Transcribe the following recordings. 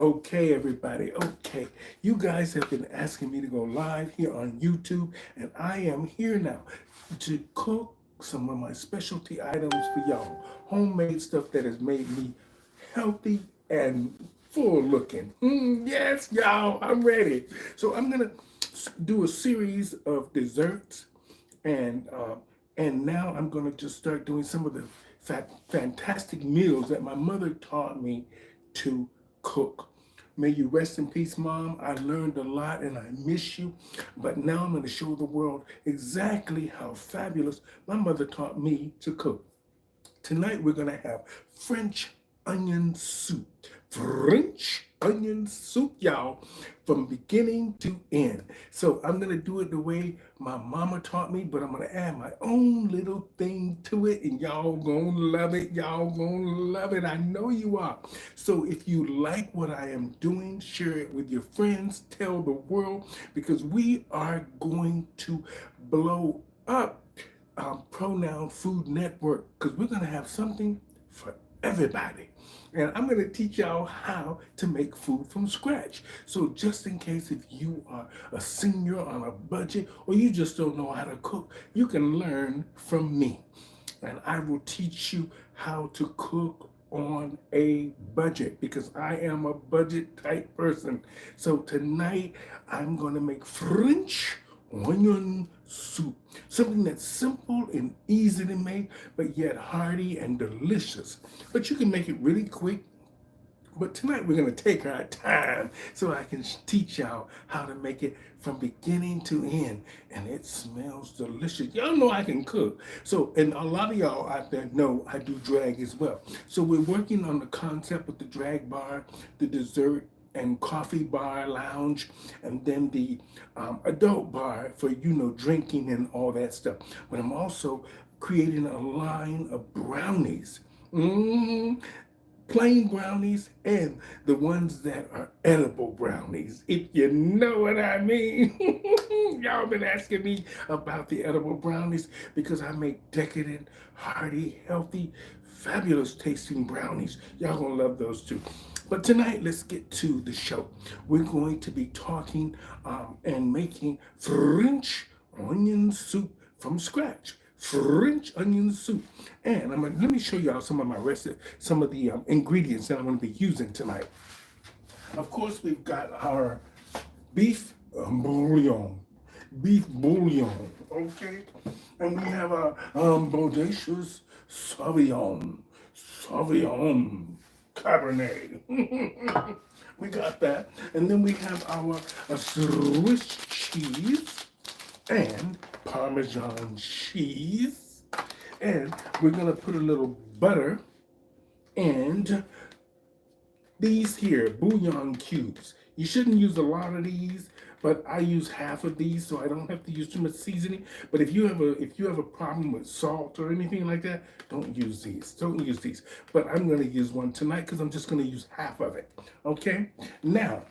Okay, everybody. Okay. You guys have been asking me to go live here on YouTube, and I am here now to cook some of my specialty items for y'all. Homemade stuff that has made me healthy and full looking. Yes, y'all, I'm ready. So I'm gonna do a series of desserts, and now I'm gonna just start doing some of the fantastic meals that my mother taught me to cook. May you rest in peace, Mom. I learned a lot and I miss you. But now I'm going to show the world exactly how fabulous my mother taught me to cook. Tonight we're going to have French onion soup. French onion soup, y'all, from beginning to end. So I'm going to do it the way my mama taught me, but I'm going to add my own little thing to it, and y'all going to love it. Y'all going to love it. I know you are. So if you like what I am doing, share it with your friends, tell the world, because we are going to blow up Pronoun Food Network, because we're going to have something for everybody. And I'm going to teach y'all how to make food from scratch. So just in case if you are a senior on a budget or you just don't know how to cook, you can learn from me. And I will teach you how to cook on a budget because I am a budget type person. So tonight I'm going to make French onion soup. Something that's simple and easy to make, but yet hearty and delicious. But you can make it really quick. But tonight we're going to take our time so I can teach y'all how to make it from beginning to end. And it smells delicious. Y'all know I can cook. So, and a lot of y'all out there know I do drag as well. So we're working on the concept of the drag bar, the dessert and coffee bar lounge, and then the adult bar for, drinking and all that stuff. But I'm also creating a line of brownies. Mm, Plain brownies and the ones that are edible brownies, if you know what I mean. Y'all been asking me about the edible brownies because I make decadent, hearty, healthy, fabulous tasting brownies. Y'all gonna love those too. But tonight, let's get to the show. We're going to be talking and making French onion soup from scratch. French onion soup. And let me show y'all some of my recipe, some of the ingredients that I'm going to be using tonight. Of course, we've got our beef bouillon, okay? And we have our bodacious Sauvignon Cabernet. We got that. And then we have our Swiss cheese and Parmesan cheese. And we're gonna put a little butter and these here, bouillon cubes. You shouldn't use a lot of these, but I use half of these so I don't have to use too much seasoning. But if you have a problem with salt or anything like that, don't use these. Don't use these. But I'm gonna use one tonight because I'm just gonna use half of it. Okay? Now,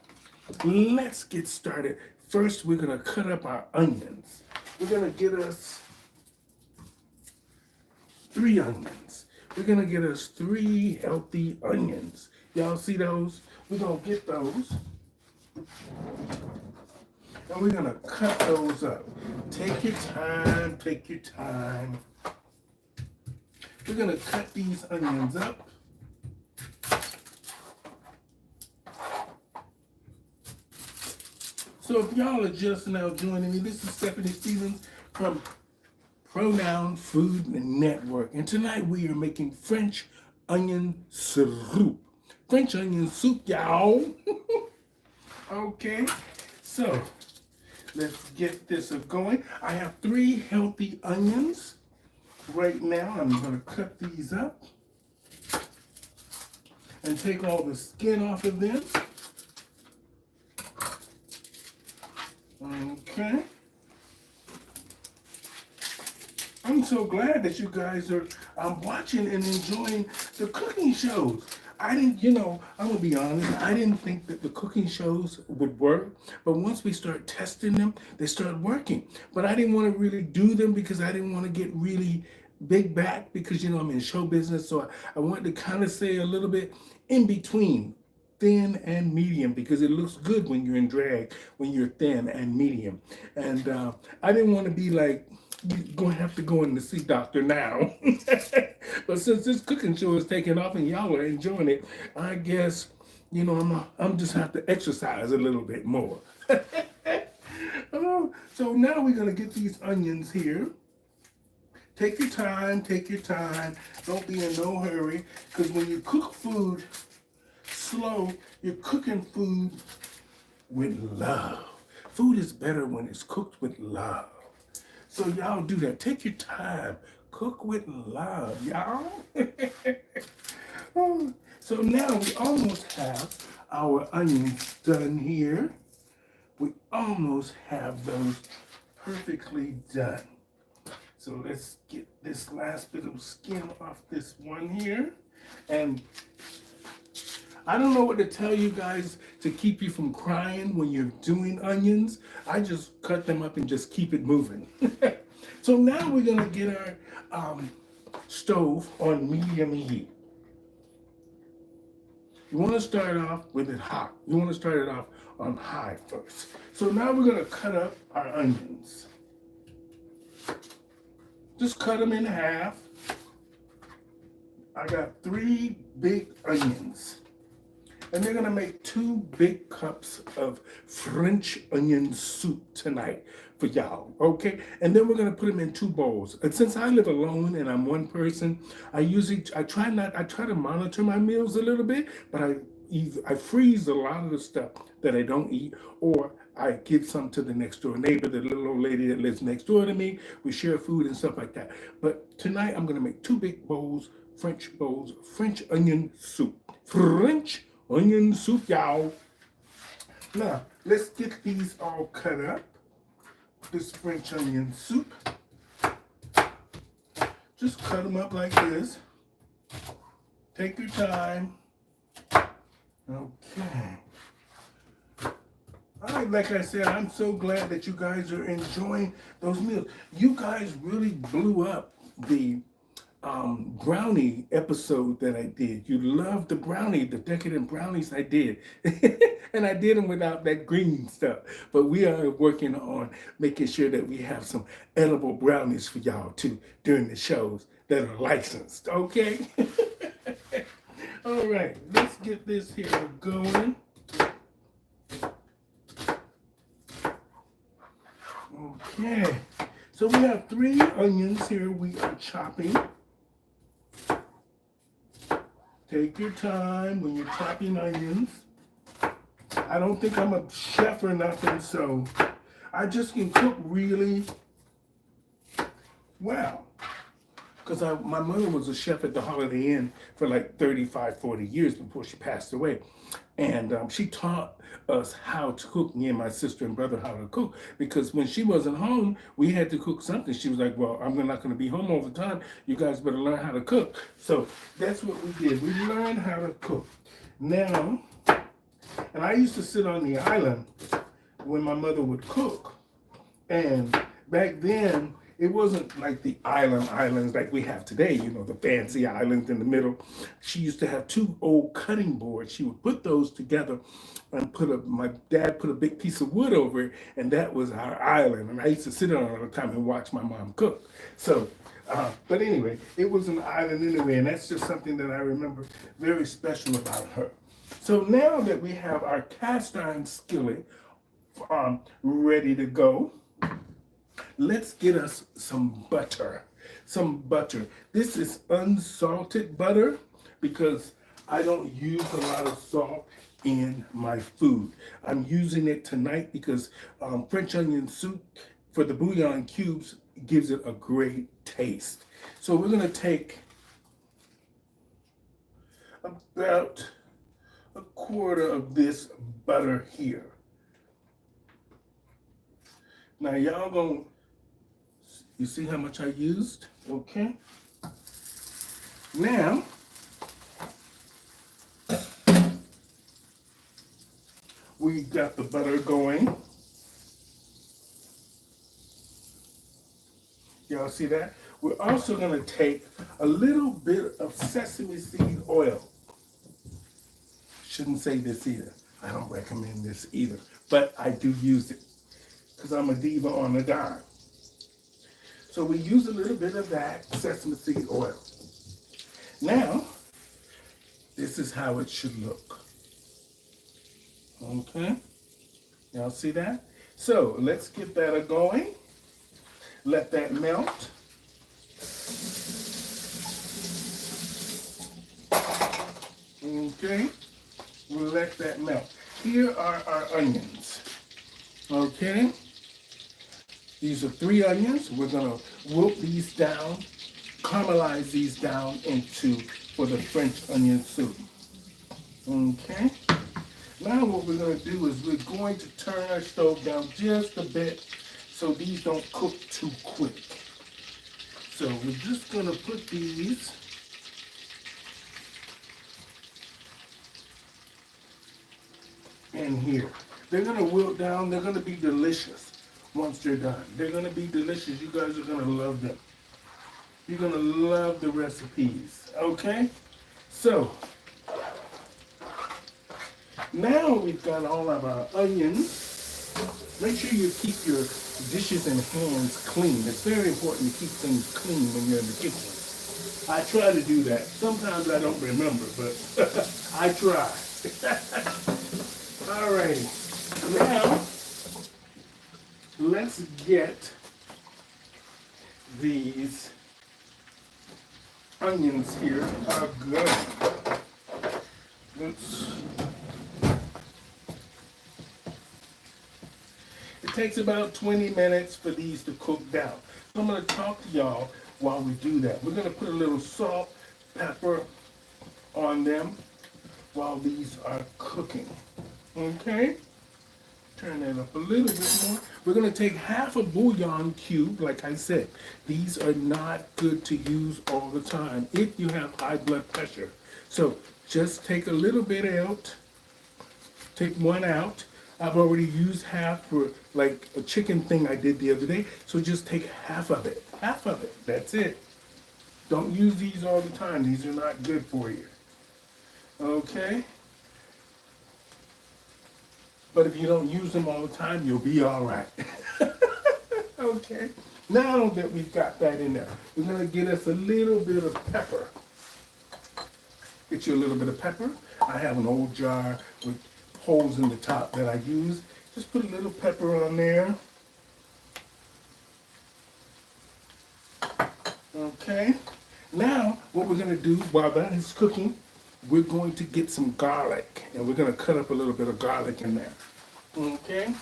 let's get started. First, we're gonna cut up our onions. We're gonna get us 3 onions. We're gonna get us 3 healthy onions. Y'all see those? We're gonna get those. And we're gonna cut those up. Take your time, take your time. We're gonna cut these onions up. So if y'all are just now joining me, this is Stephanie Stevens from Pronoun Food Network. And tonight we are making French onion soup. French onion soup, y'all. Okay, so let's get this going. I have 3 healthy onions. Right now, I'm gonna cut these up and take all the skin off of them. Okay. I'm so glad that you guys are watching and enjoying the cooking shows. I didn't, I'm gonna be honest, I didn't think that the cooking shows would work, but once we start testing them, they start working. But I didn't want to really do them because I didn't want to get really big back because, I'm in show business, so I wanted to kind of say a little bit in between thin and medium because it looks good when you're in drag, when you're thin and medium. And I didn't want to be like, you're going to have to go in to see Doctor now. But since this cooking show is taking off and y'all are enjoying it, I guess, I'm just have to exercise a little bit more. Oh, so now we're going to get these onions here. Take your time, take your time. Don't be in no hurry. Because when you cook food slow, you're cooking food with love. Food is better when it's cooked with love. So y'all do that. Take your time. Cook with love, y'all. Oh, so now we almost have our onions done here. We almost have those perfectly done. So let's get this last bit of skin off this one here. And I don't know what to tell you guys to keep you from crying when you're doing onions. I just cut them up and just keep it moving. So now we're gonna get our stove on medium heat. You wanna start off with it hot. You wanna start it off on high first. So now we're gonna cut up our onions. Just cut them in half. I got 3 big onions. And they're gonna make 2 big cups of French onion soup tonight for y'all, okay? And then we're gonna put them in 2 bowls. And since I live alone and I'm one person, I try to monitor my meals a little bit, but I freeze a lot of the stuff that I don't eat, or I give some to the next door neighbor, the little old lady that lives next door to me. We share food and stuff like that. But tonight I'm gonna make 2 big bowls, French onion soup. French onion soup, y'all. Now, let's get these all cut up. This French onion soup. Just cut them up like this. Take your time. Okay. All right, like I said, I'm so glad that you guys are enjoying those meals. You guys really blew up the brownie episode that I did. You loved the decadent brownies I did. And I did them without that green stuff. But we are working on making sure that we have some edible brownies for y'all too during the shows that are licensed, okay? All right, let's get this here going. Okay, so we have 3 onions here we are chopping. Take your time when you're chopping onions. I don't think I'm a chef or nothing, so I just can cook really well. Because my mother was a chef at the Holiday Inn for like 35, 40 years before she passed away. And she taught us how to cook, me and my sister and brother, how to cook. Because when she wasn't home, we had to cook something. She was like, well, I'm not going to be home all the time. You guys better learn how to cook. So that's what we did. We learned how to cook. Now, and I used to sit on the island when my mother would cook. And back then, it wasn't like the islands like we have today, the fancy islands in the middle. She used to have 2 old cutting boards. She would put those together and my dad put a big piece of wood over it, and that was our island. And I used to sit on it all the time and watch my mom cook. So, but anyway, it was an island anyway, and that's just something that I remember very special about her. So now that we have our cast iron skillet ready to go, let's get us some butter. This is unsalted butter because I don't use a lot of salt in my food. I'm using it tonight because French onion soup for the bouillon cubes gives it a great taste. So we're going to take about a quarter of this butter here. Now y'all you see how much I used? Okay. Now, we got the butter going. Y'all see that? We're also going to take a little bit of sesame seed oil. shouldn't say this either. I don't recommend this either, but I do use it because I'm a diva on a dime. So we use a little bit of that sesame seed oil. Now, this is how it should look. Okay, y'all see that? So let's get that a going. Let that melt. Okay, we'll let that melt. Here are our onions. Okay, these are 3 onions. We're gonna wilt these down, caramelize these down for the French onion soup. Okay, now what we're gonna do is we're going to turn our stove down just a bit so these don't cook too quick. So we're just gonna put these in here. They're gonna wilt down. They're gonna be delicious once they're done. They're gonna be delicious. You guys are gonna love them. You're gonna love the recipes. Okay? So now we've got all of our onions. Make sure you keep your dishes and hands clean. It's very important to keep things clean when you're in the kitchen. I try to do that. Sometimes I don't remember, but I try. Alrighty, now let's get these onions here are good. It takes about 20 minutes for these to cook down. So I'm going to talk to y'all while we do that. We're going to put a little salt, pepper on them while these are cooking. Okay? Turn that up a little bit more. We're going to take half a bouillon cube, like I said. These are not good to use all the time if you have high blood pressure. So just take a little bit out. Take one out. I've already used half for like a chicken thing I did the other day. So just take half of it. Half of it. That's it. Don't use these all the time. These are not good for you. Okay? But if you don't use them all the time, you'll be all right. Okay? Now that we've got that in there, we're going to get us a little bit of pepper. Get you a little bit of pepper. I have an old jar with holes in the top that I use. Just put a little pepper on there. Okay? Now, what we're going to do while that is cooking, we're going to get some garlic, and we're going to cut up a little bit of garlic in there. Okay?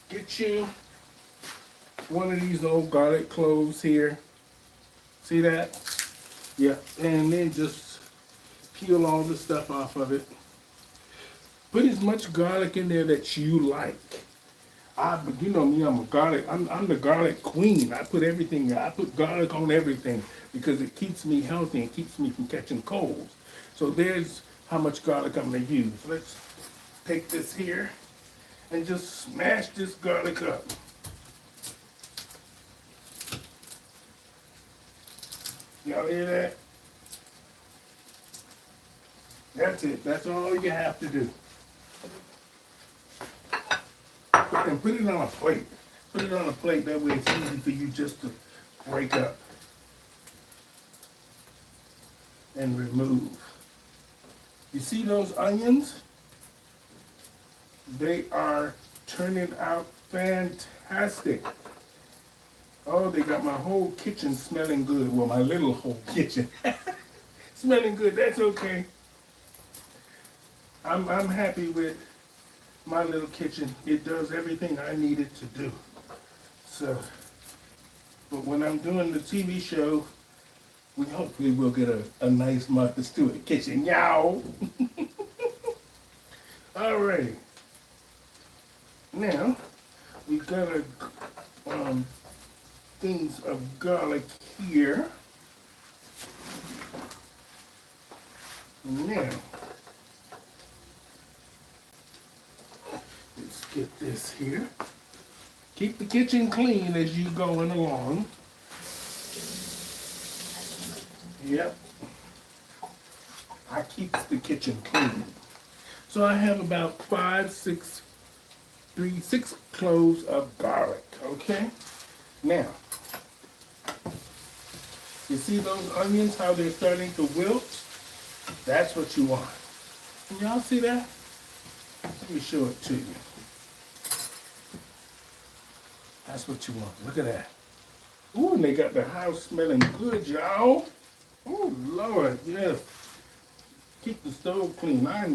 Get you one of these old garlic cloves here. See that? Yeah. And then just peel all the stuff off of it. Put as much garlic in there that you like. You know me, I'm the garlic queen. I put everything, I put garlic on everything because it keeps me healthy and keeps me from catching colds. So there's how much garlic I'm gonna use. Let's take this here and just smash this garlic up. Y'all hear that? That's it. That's all you have to do. And put it on a plate. Put it on a plate, that way it's easy for you just to break up and remove. You see those onions? They are turning out fantastic. Oh, they got my whole kitchen smelling good. Well, my little whole kitchen smelling good. That's okay. I'm happy with my little kitchen. It does everything I need it to do. So, but when I'm doing the TV show, we hopefully will get a nice Martha Stewart kitchen. Yow! Alrighty. Now, we've got our things of garlic here. Now, let's get this here. Keep the kitchen clean as you going along. Yep. I keep the kitchen clean. So I have about 6 cloves of garlic, okay? Now, you see those onions, how they're starting to wilt? That's what you want. Can y'all see that? Let me show it to you. That's what you want. Look at that. Ooh, and they got the house smelling good, y'all. Oh, Lord, yes. Keep the stove clean. I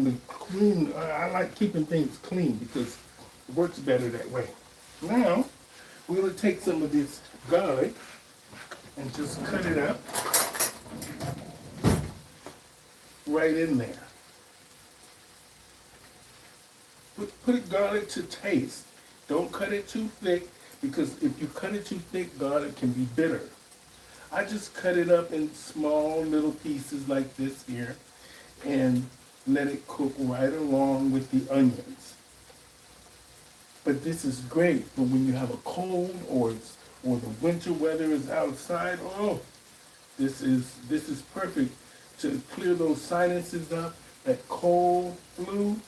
like keeping things clean because it works better that way. Now, we're going to take some of this garlic and just cut it up right in there. Put garlic to taste. Don't cut it too thick because if you cut it too thick, garlic can be bitter. I just cut it up in small little pieces like this here and let it cook right along with the onions. But this is great for when you have a cold or the winter weather is outside. Oh, this is perfect to clear those sinuses up, that cold flu.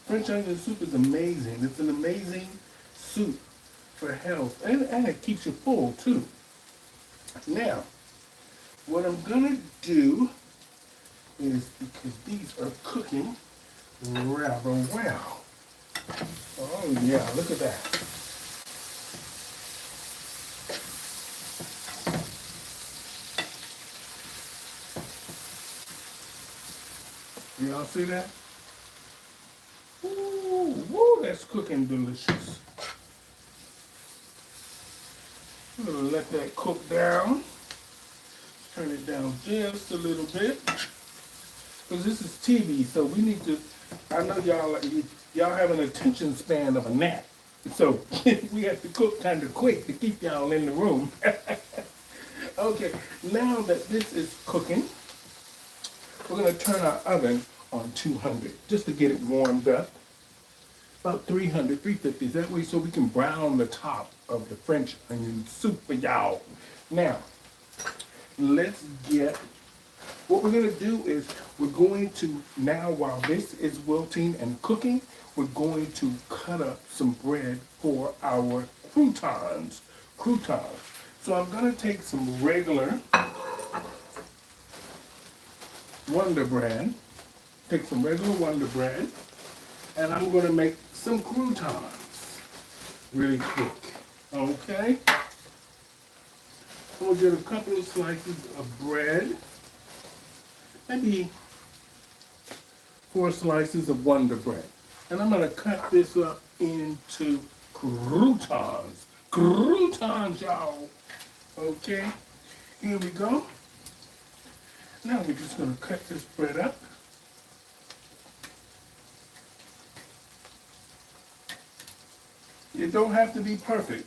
French onion soup is amazing. It's an amazing soup for health, and it keeps you full too. Now, what I'm gonna do is, because these are cooking rather well. Oh yeah, look at that. Y'all see that? Ooh, woo, that's cooking delicious. I'm gonna let that cook down. Turn it down just a little bit. Because this is TV, so we need to, I know y'all have an attention span of a gnat. So we have to cook kind of quick to keep y'all in the room. Okay, now that this is cooking, we're gonna turn our oven on 200 just to get it warmed up. About 300, 350, that way so we can brown the top of the French onion soup for y'all. Now, let's get, what we're gonna do is we're going to, now while this is wilting and cooking, we're going to cut up some bread for our croutons. So I'm gonna take some regular Wonder Bread, and I'm gonna make some croutons really quick, okay? We'll get a couple of slices of bread, maybe 4 slices of Wonder Bread. And I'm gonna cut this up into croutons. Croutons, y'all. Okay, here we go. Now we're just gonna cut this bread up. It don't have to be perfect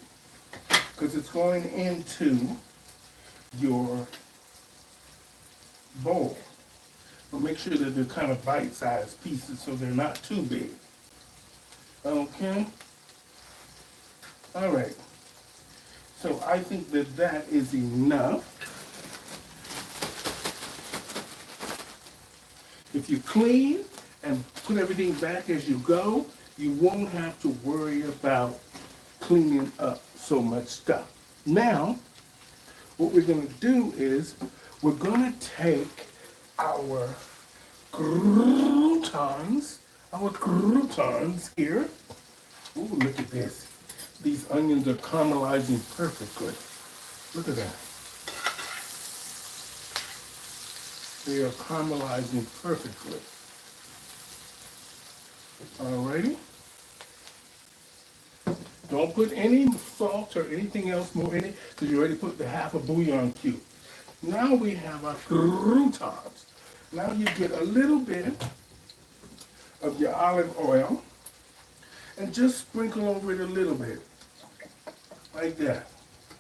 because it's going into your bowl. But make sure that they're kind of bite-sized pieces so they're not too big. Okay? All right. So I think that that is enough. If you clean and put everything back as you go, you won't have to worry about cleaning up so much stuff. Now, what we're going to do is we're going to take our croutons here. Ooh, look at this. These onions are caramelizing perfectly. Look at that. They are caramelizing perfectly. Alrighty. Don't put any salt or anything else more in it because you already put the half a bouillon cube. Now we have our croutons. Now you get a little bit of your olive oil and just sprinkle over it a little bit. Like that.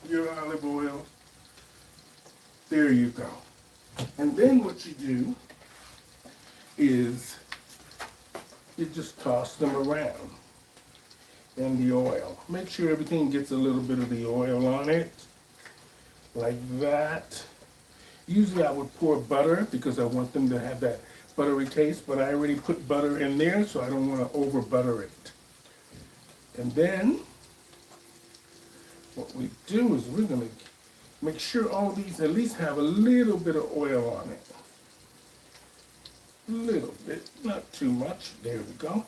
Your olive oil. There you go. And then what you do is you just toss them around in the oil. Make sure everything gets a little bit of the oil on it, like that. Usually I would pour butter because I want them to have that buttery taste, but I already put butter in there, so I don't want to over butter it. And then what we do is we're going to make sure all these at least have a little bit of oil on it. A little bit, not too much. There we go.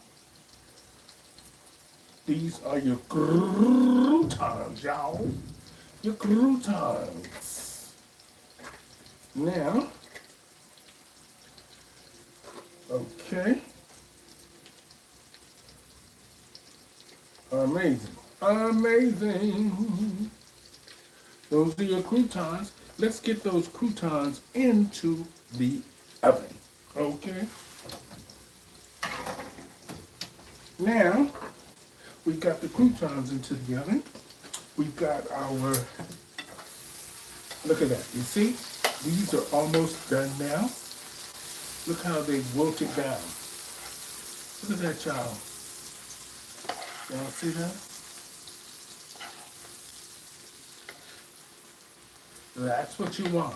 These are your croutons, y'all. Your croutons. Now, okay. Amazing. Amazing. Those are your croutons. Let's get those croutons into the oven. Okay. Now, we've got the croutons into the oven. We've got our, look at that. You see? These are almost done now. Look how they wilted down. Look at that, child. Y'all see that? That's what you want.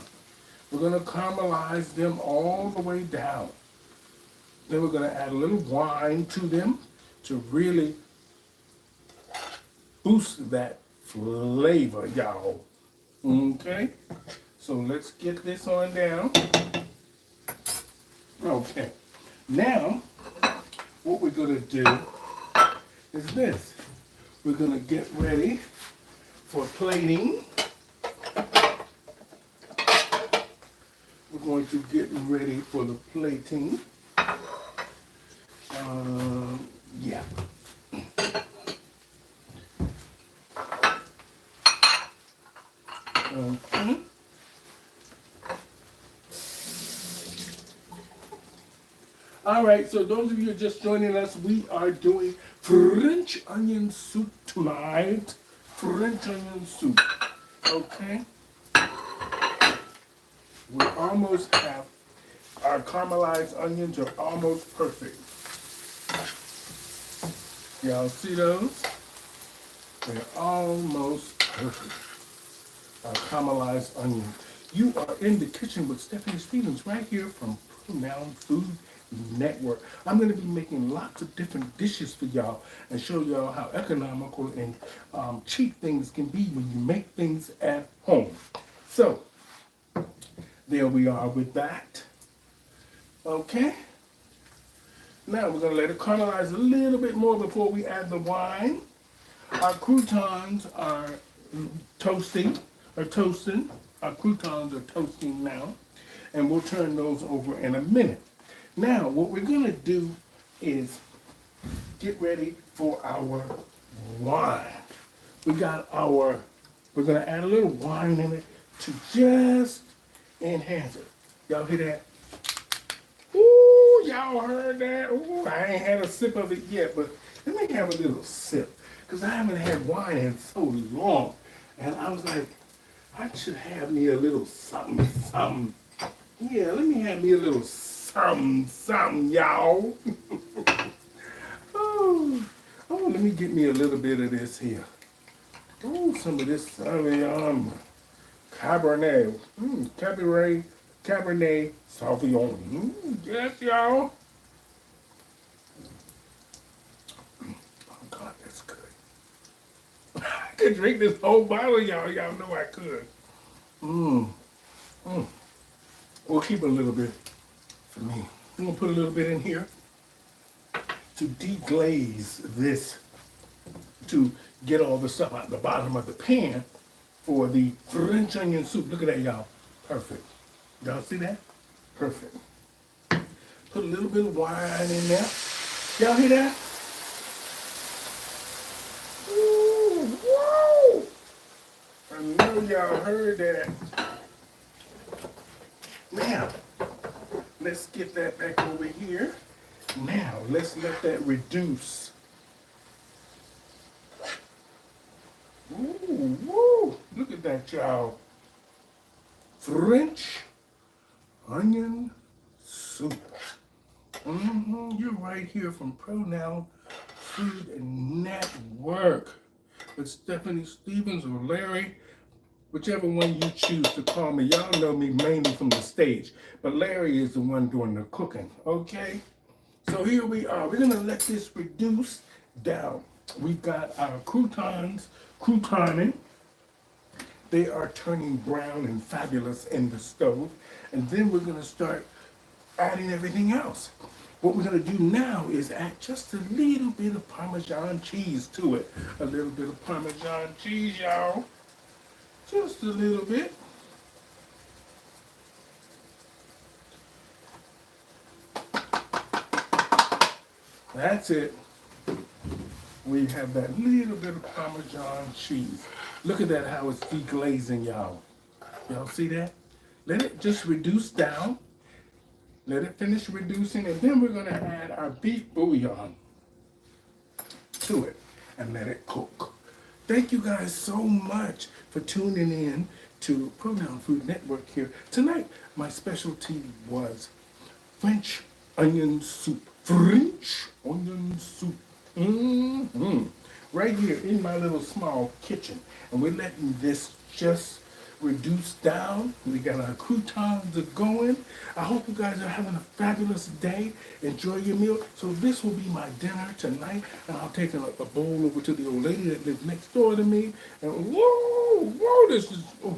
We're going to caramelize them all the way down. Then we're going to add a little wine to them to really boost that flavor, y'all. Okay? So let's get this on down. Okay. Now, what we're going to do is this. We're going to get ready for plating. We're going to get ready for the plating. Yeah. Okay. All right, so those of you just joining us, we are doing French onion soup tonight. French onion soup. Okay. We almost have our caramelized onions are almost perfect. Y'all see those? They're almost perfect. Our caramelized onion. You are in the kitchen with Stephanie Stevens right here from Pronoun Food Network. I'm going to be making lots of different dishes for y'all and show y'all how economical and cheap things can be when you make things at home. So, there we are with that. Okay. Now we're going to let it caramelize a little bit more before we add the wine. Our croutons are toasting. Our croutons are toasting now. And we'll turn those over in a minute. Now, what we're going to do is get ready for our wine. We're going to add a little wine in it to just enhance it. Y'all hear that? Ooh, y'all heard that? Ooh, I ain't had a sip of it yet, but let me have a little sip. Because I haven't had wine in so long. And I was like, I should have me a little something, something. Yeah, let me have me a little something, something, y'all. Oh, let me get me a little bit of this here. Oh, some of this Cabernet. Cabernet Sauvignon. Yes, y'all. Oh, God, that's good. I could drink this whole bottle, y'all. Y'all know I could. We'll keep a little bit for me. I'm going to put a little bit in here to deglaze this, to get all the stuff out the bottom of the pan for the French onion soup. Look at that, y'all. Perfect. Y'all see that? Perfect. Put a little bit of wine in there. Y'all hear that? Ooh, whoa! I know y'all heard that. Now, let's get that back over here. Now, let's let that reduce. Ooh, woo! Look at that, y'all. French onion soup. You're right here from Pronoun Food Network with Stephanie Stevens or Larry whichever one you choose to call me. Y'all know me mainly from the stage, but Larry is the one doing the cooking, okay? So here we are. We're gonna let this reduce down. We've got our croutoning. They are turning brown and fabulous in the stove. And then we're gonna start adding everything else. What we're gonna do now is add just a little bit of Parmesan cheese to it. A little bit of Parmesan cheese, y'all. Just a little bit. That's it. We have that little bit of Parmesan cheese. Look at that, how it's deglazing, y'all. Y'all see that? Let it just reduce down. Let it finish reducing, and then we're gonna add our beef bouillon to it and let it cook. Thank you guys so much for tuning in to Pronoun Food Network here. Tonight, my specialty was French onion soup. French onion soup. Right here in my little small kitchen. And we're letting this just reduce down. We got our croutons going. I hope you guys are having a fabulous day. Enjoy your meal. So this will be my dinner tonight. And I'll take a bowl over to the old lady that lives next door to me. And whoa, this is, oh,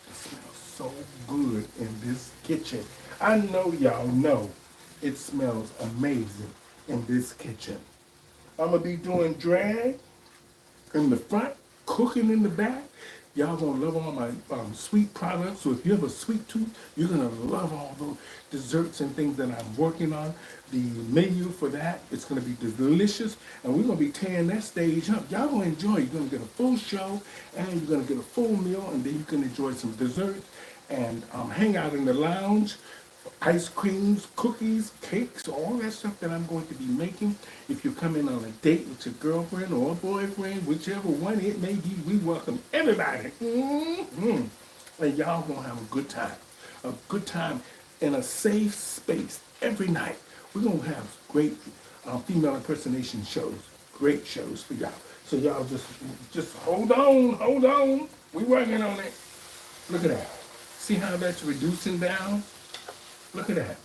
it smells so good in this kitchen. I know y'all know it smells amazing in this kitchen. I'm going to be doing drag in the front, cooking in the back. Y'all gonna love all my sweet products. So if you have a sweet tooth, you're gonna love all those desserts and things that I'm working on. The menu for that, it's gonna be delicious. And we're gonna be tearing that stage up. Y'all gonna enjoy. You're gonna get a full show and you're gonna get a full meal, and then you can enjoy some desserts and hang out in the lounge. Ice creams, cookies, cakes, all that stuff that I'm going to be making. If you're coming on a date with your girlfriend or a boyfriend, whichever one it may be, we welcome everybody. And y'all gonna have a good time. A good time in a safe space every night. We're gonna have great female impersonation shows. Great shows for y'all. So y'all just hold on. We working on it. Look at that. See how that's reducing down? Look at that.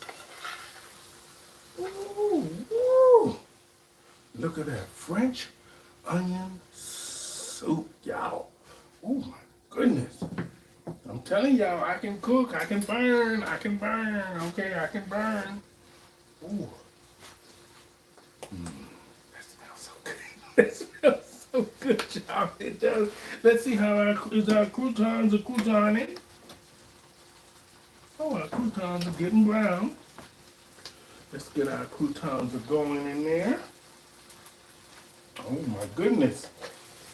Ooh. Look at that. French onion soup, y'all. Oh my goodness. I'm telling y'all, I can cook, I can burn. Okay, I can burn. Ooh. That smells so good. That smells so good, y'all. It does. Let's see how our croutons are croutoning. Oh, our croutons are getting brown. Let's get our croutons going in there. Oh my goodness.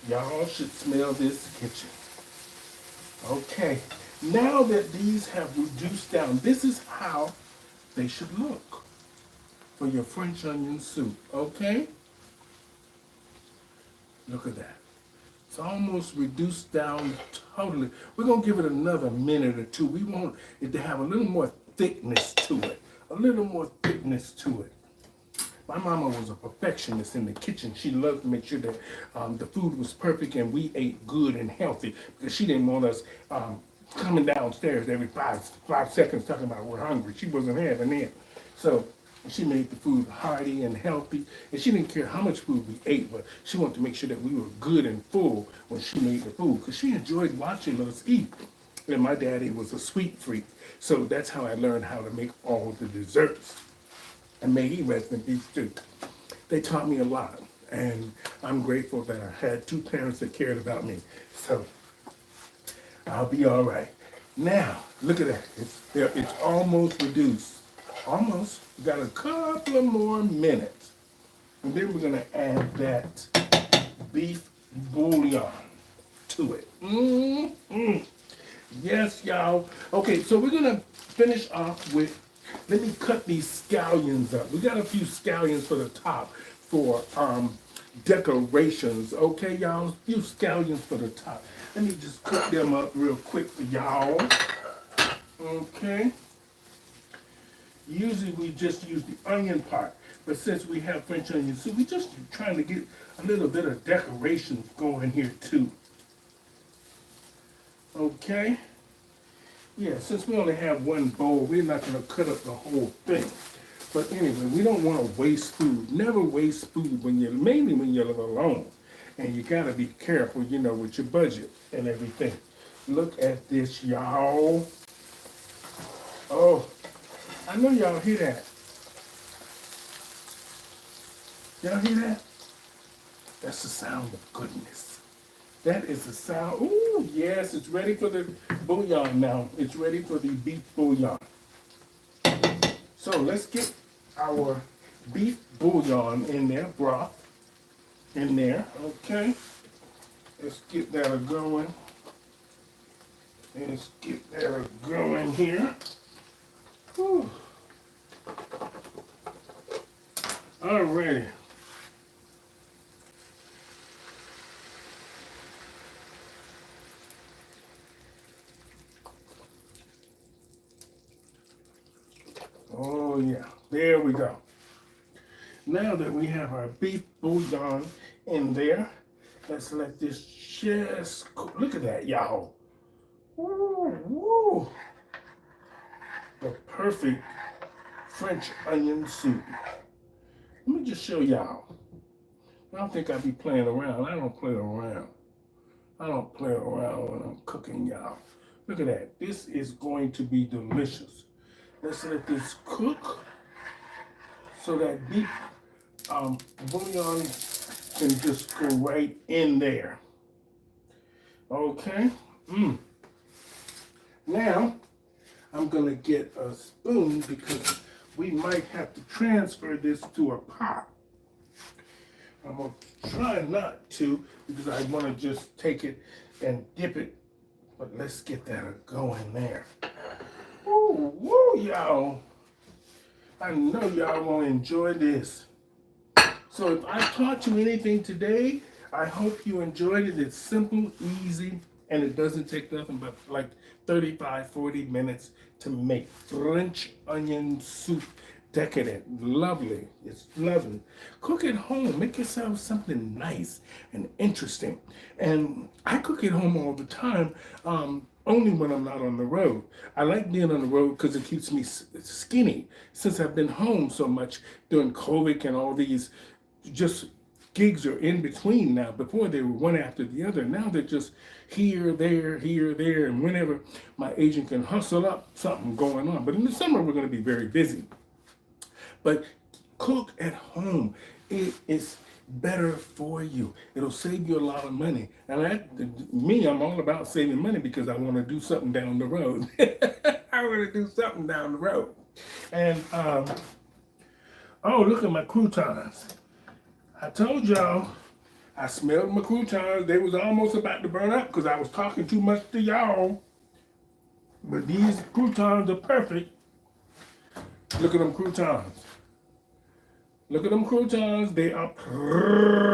Y'all should smell this kitchen. Okay. Now that these have reduced down, this is how they should look for your French onion soup. Okay? Look at that. It's almost reduced down totally. We're going to give it another minute or two. We want it to have a little more thickness to it. A little more thickness to it. My mama was a perfectionist in the kitchen. She loved to make sure that the food was perfect and we ate good and healthy, because she didn't want us coming downstairs every five seconds talking about we're hungry. She wasn't having it. So she made the food hearty and healthy, and she didn't care how much food we ate, but she wanted to make sure that we were good and full when she made the food, because she enjoyed watching us eat. And my daddy was a sweet freak, so that's how I learned how to make all the desserts. And may he rest in peace too. They taught me a lot, and I'm grateful that I had two parents that cared about me. So I'll be all right. Now, look at that. It's almost reduced. Almost. We got a couple of more minutes. And then we're going to add that beef bouillon to it. Yes, y'all. Okay, so we're going to finish off with, let me cut these scallions up. We got a few scallions for the top for decorations. Okay, y'all? A few scallions for the top. Let me just cut them up real quick for y'all. Okay. Usually we just use the onion part, but since we have French onion soup, we're just trying to get a little bit of decorations going here too. Okay? Yeah, since we only have one bowl, we're not going to cut up the whole thing. But anyway, we don't want to waste food. Never waste food mainly when you're alone. And you got to be careful, with your budget and everything. Look at this, y'all. Oh, I know y'all hear that. Y'all hear that? That's the sound of goodness. That is the sound. Ooh, yes, it's ready for the bouillon now. It's ready for the beef bouillon. So let's get our beef bouillon in there, broth in there, okay? Let's get that going. Let's get that going here. Whew. All righty. Oh yeah, there we go. Now that we have our beef bouillon in there, let's let this just cook. Look at that, y'all. Woo, woo. The perfect French onion soup. Let me just show y'all. I don't think I be playing around. I don't play around. I don't play around when I'm cooking, y'all. Look at that. This is going to be delicious. Let's let this cook so that beef bouillon can just go right in there. Okay. Now, I'm going to get a spoon because we might have to transfer this to a pot. I'm going to try not to because I want to just take it and dip it. But let's get that going there. Woo, woo, y'all. I know y'all want to enjoy this. So if I taught you anything today, I hope you enjoyed it. It's simple, easy, and it doesn't take nothing but like 35, 40 minutes to make. French onion soup. Decadent, lovely. It's lovely. Cook at home. Make yourself something nice and interesting. And I cook at home all the time, only when I'm not on the road. I like being on the road because it keeps me skinny. Since I've been home so much during COVID and all these just gigs are in between now. Before they were one after the other. Now they're just here, there, and whenever my agent can hustle up something going on. But in the summer, we're going to be very busy. But cook at home. It is better for you. It'll save you a lot of money. And I'm all about saving money because I want to do something down the road. I want to do something down the road. And, oh, look at my croutons. I told y'all, I smelled my croutons. They was almost about to burn up because I was talking too much to y'all. But these croutons are perfect. Look at them croutons. Look at them croutons. They are perfect.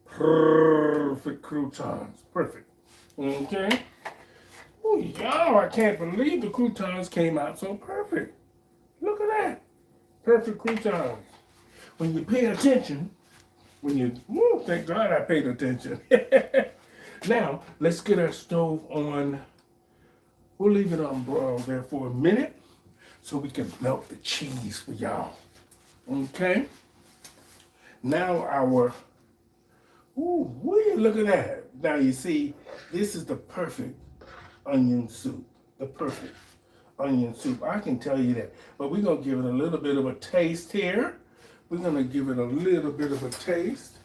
Perfect croutons. Perfect. Okay? Oh, y'all, I can't believe the croutons came out so perfect. Look at that. Perfect croutons. When you pay attention, thank God I paid attention. Now, let's get our stove on. We'll leave it on broil there for a minute so we can melt the cheese for y'all. Okay? Now look at that. Now you see, this is the perfect onion soup. The perfect onion soup. I can tell you that. But we're going to give it a little bit of a taste here. We're going to give it a little bit of a taste.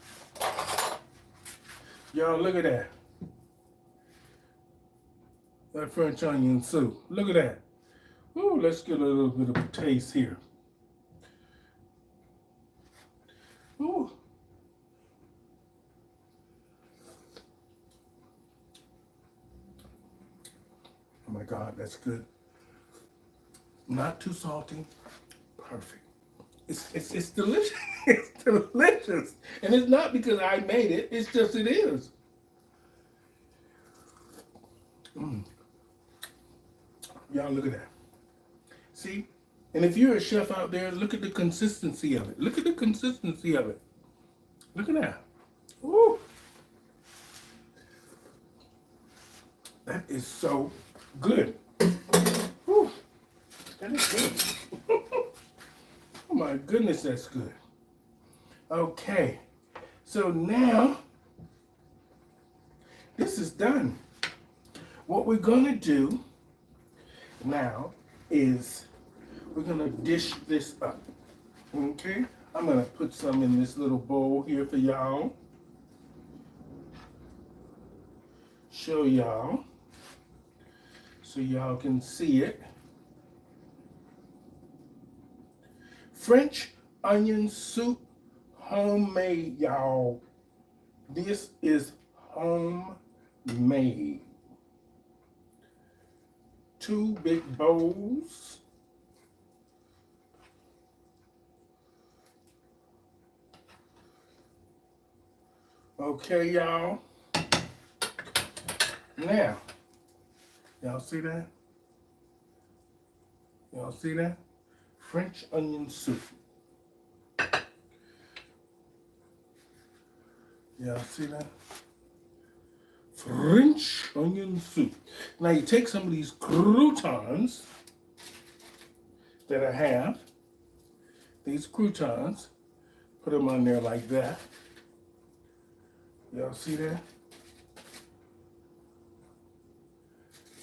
Y'all, look at that. That French onion soup. Look at that. Ooh, let's get a little bit of a taste here. Ooh. Oh my God, that's good. Not too salty. Perfect. It's delicious. It's delicious. And it's not because I made it. It's just it is. Y'all look at that. See? And if you're a chef out there, look at the consistency of it. Look at the consistency of it. Look at that. Ooh. That is so good. Whew, that is good. Oh my goodness, that's good. Okay, so now this is done. What we're gonna do now is we're gonna dish this up. Okay, I'm gonna put some in this little bowl here for y'all. Show y'all so y'all can see it. French onion soup, homemade, y'all. This is homemade. 2 big bowls. Okay, y'all. Now, y'all see that? Y'all see that? French onion soup. Y'all see that? French onion soup. Now you take some of these croutons that I have, these croutons, put them on there like that. Y'all see that?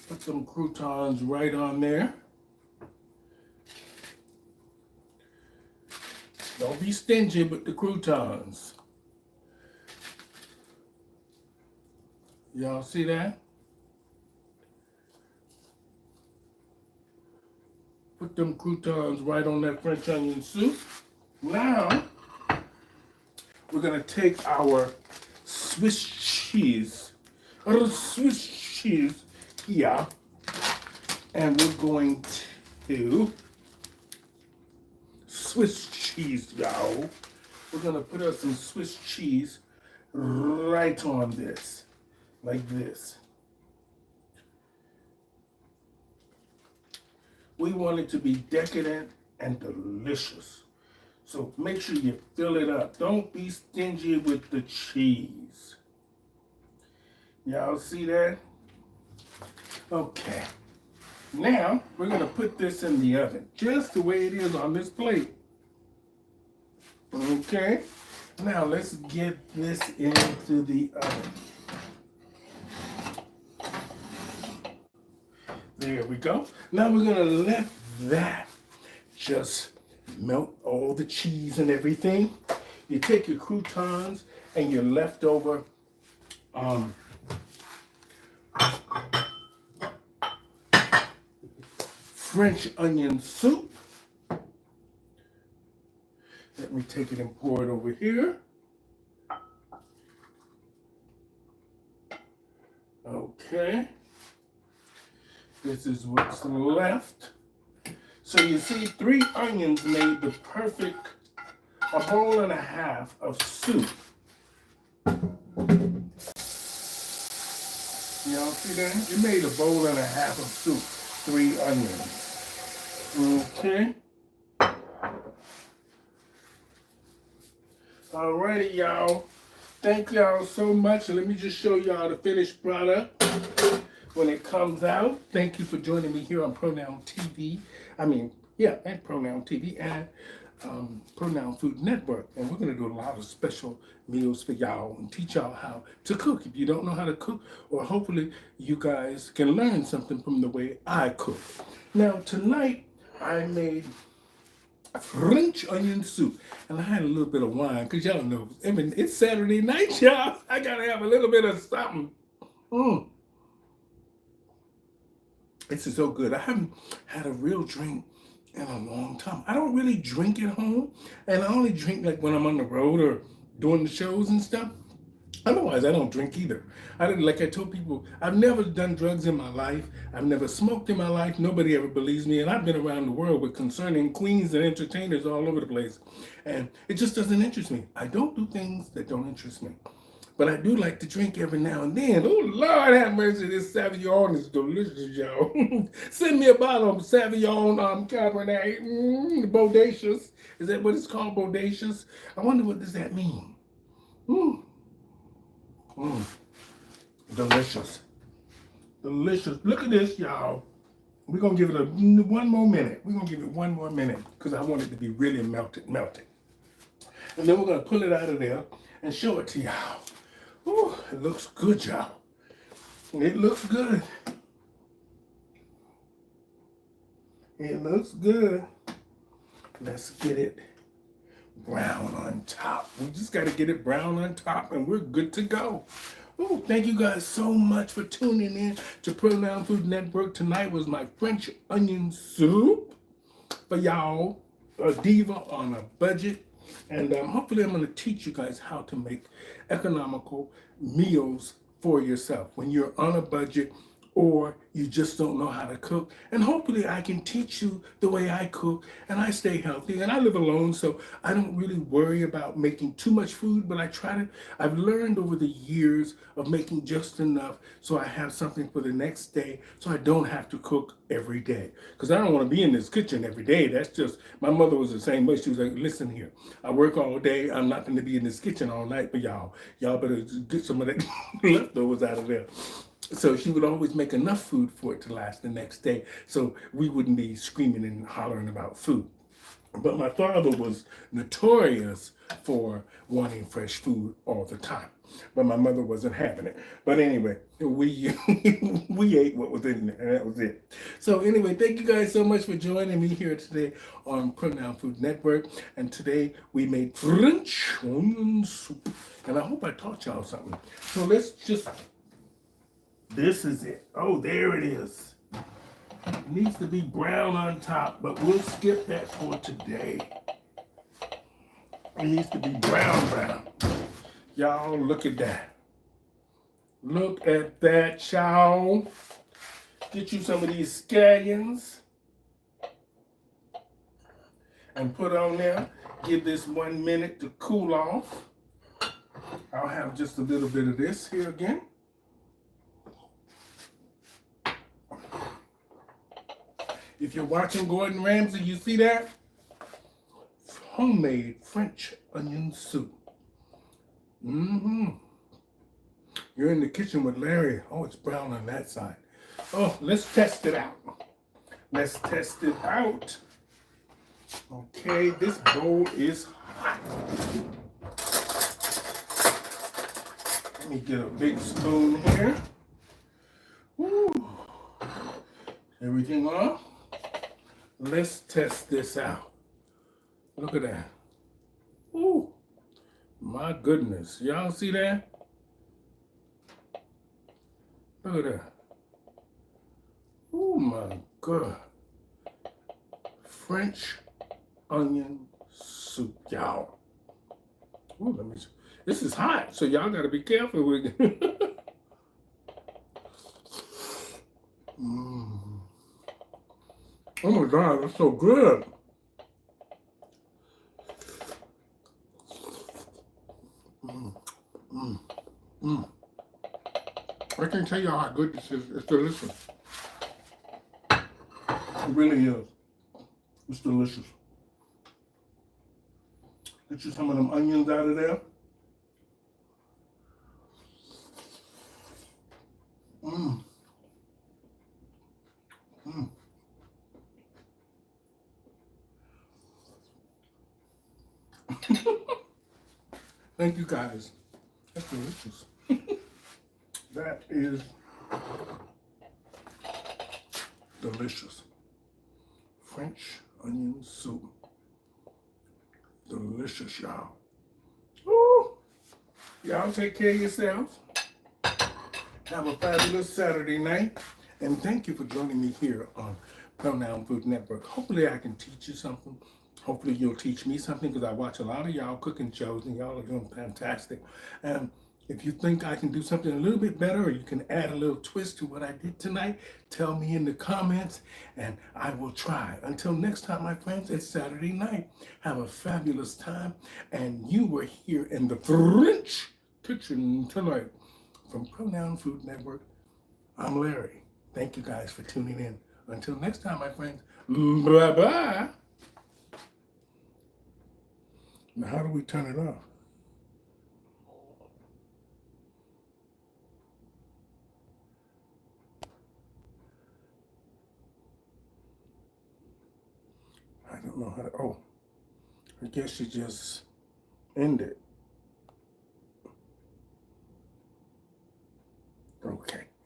Put some croutons right on there. Don't be stingy with the croutons. Y'all see that? Put them croutons right on that French onion soup. Now, we're gonna take our Swiss cheese, here, and we're going to Swiss cheese, y'all. We're gonna put up some Swiss cheese right on this, like this. We want it to be decadent and delicious. So make sure you fill it up. Don't be stingy with the cheese. Y'all see that? Okay. Now, we're gonna put this in the oven, just the way it is on this plate. Okay? Now, let's get this into the oven. There we go. Now we're gonna let that just melt all the cheese and everything. You take your croutons and your leftover French onion soup. Let me take it and pour it over here. Okay. This is what's left. So you see, 3 onions made the perfect, a bowl and a half of soup. Y'all see that? You made a bowl and a half of soup, 3 onions. Okay. Alrighty, y'all. Thank y'all so much. Let me just show y'all the finished product when it comes out. Thank you for joining me here on Pronoun TV. And Pronoun TV and Pronoun Food Network. And we're going to do a lot of special meals for y'all and teach y'all how to cook. If you don't know how to cook, or hopefully you guys can learn something from the way I cook. Now, tonight I made French onion soup, and I had a little bit of wine, because y'all know, it's Saturday night, y'all. I got to have a little bit of something. This is so good. I haven't had a real drink in a long time. I don't really drink at home, and I only drink like when I'm on the road or doing the shows and stuff. Otherwise, I don't drink either. Like I told people, I've never done drugs in my life. I've never smoked in my life. Nobody ever believes me. And I've been around the world with concerning queens and entertainers all over the place. And it just doesn't interest me. I don't do things that don't interest me. But I do like to drink every now and then. Oh, Lord have mercy, this Sauvignon is delicious, y'all. Send me a bottle of Sauvignon Cabernet, Bodacious. Is that what it's called, Bodacious? I wonder what does that mean? Delicious. delicious. Look at this, y'all. We're going to give it one more minute. We're going to give it one more minute because I want it to be really melted. And then we're going to pull it out of there and show it to y'all. Ooh, it looks good, y'all. It looks good. It looks good. Let's get it brown on top. We just got to get it brown on top and we're good to go. Oh, thank you guys so much for tuning in to Pronoun Food Network. Tonight was my French onion soup for y'all, a diva on a budget. And hopefully I'm going to teach you guys how to make economical meals for yourself when you're on a budget or you just don't know how to cook. And hopefully I can teach you the way I cook and I stay healthy. And I live alone, so I don't really worry about making too much food, but I've learned over the years of making just enough so I have something for the next day so I don't have to cook every day. Because I don't want to be in this kitchen every day. That's just, my mother was the same way. She was like, listen here, I work all day. I'm not going to be in this kitchen all night for y'all. Y'all better get some of that leftovers out of there. So she would always make enough food for it to last the next day, so we wouldn't be screaming and hollering about food. But my father was notorious for wanting fresh food all the time. But my mother wasn't having it. But anyway, we we ate what was in there, and that was it. So anyway, thank you guys so much for joining me here today on Pronoun Food Network. And today we made French onion soup. And I hope I taught y'all something. So let's just... This is it. Oh, there it is. It needs to be brown on top, but we'll skip that for today. It needs to be brown. Y'all, look at that. Look at that, y'all. Get you some of these scallions and put on there. Give this 1 minute to cool off. I'll have just a little bit of this here again. If you're watching Gordon Ramsay, you see that? Homemade French onion soup. You're in the kitchen with Larry. Oh, it's brown on that side. Oh, let's test it out. Let's test it out. Okay, this bowl is hot. Let me get a big spoon here. Woo. Everything off. Let's test this out. Look at that. Ooh, my goodness. Y'all see that? Look at that. Oh my God. French onion soup, y'all. Ooh, this is hot, so y'all gotta be careful with it. Oh my God, that's so good. I can't tell you how good this is. It's delicious. It really is. It's delicious. Get you some of them onions out of there. Thank you guys. That's delicious. That is delicious. French onion soup. Delicious, y'all. Woo! Y'all take care of yourselves. Have a fabulous Saturday night. And thank you for joining me here on Pronoun Food Network. Hopefully I can teach you something. Hopefully you'll teach me something because I watch a lot of y'all cooking shows and y'all are doing fantastic. And if you think I can do something a little bit better or you can add a little twist to what I did tonight, tell me in the comments and I will try. Until next time, my friends, it's Saturday night. Have a fabulous time. And you were here in the French kitchen tonight. From Pronoun Food Network, I'm Larry. Thank you guys for tuning in. Until next time, my friends, bye-bye. Now, how do we turn it off? don't know how to, oh, I guess she just ended. Okay.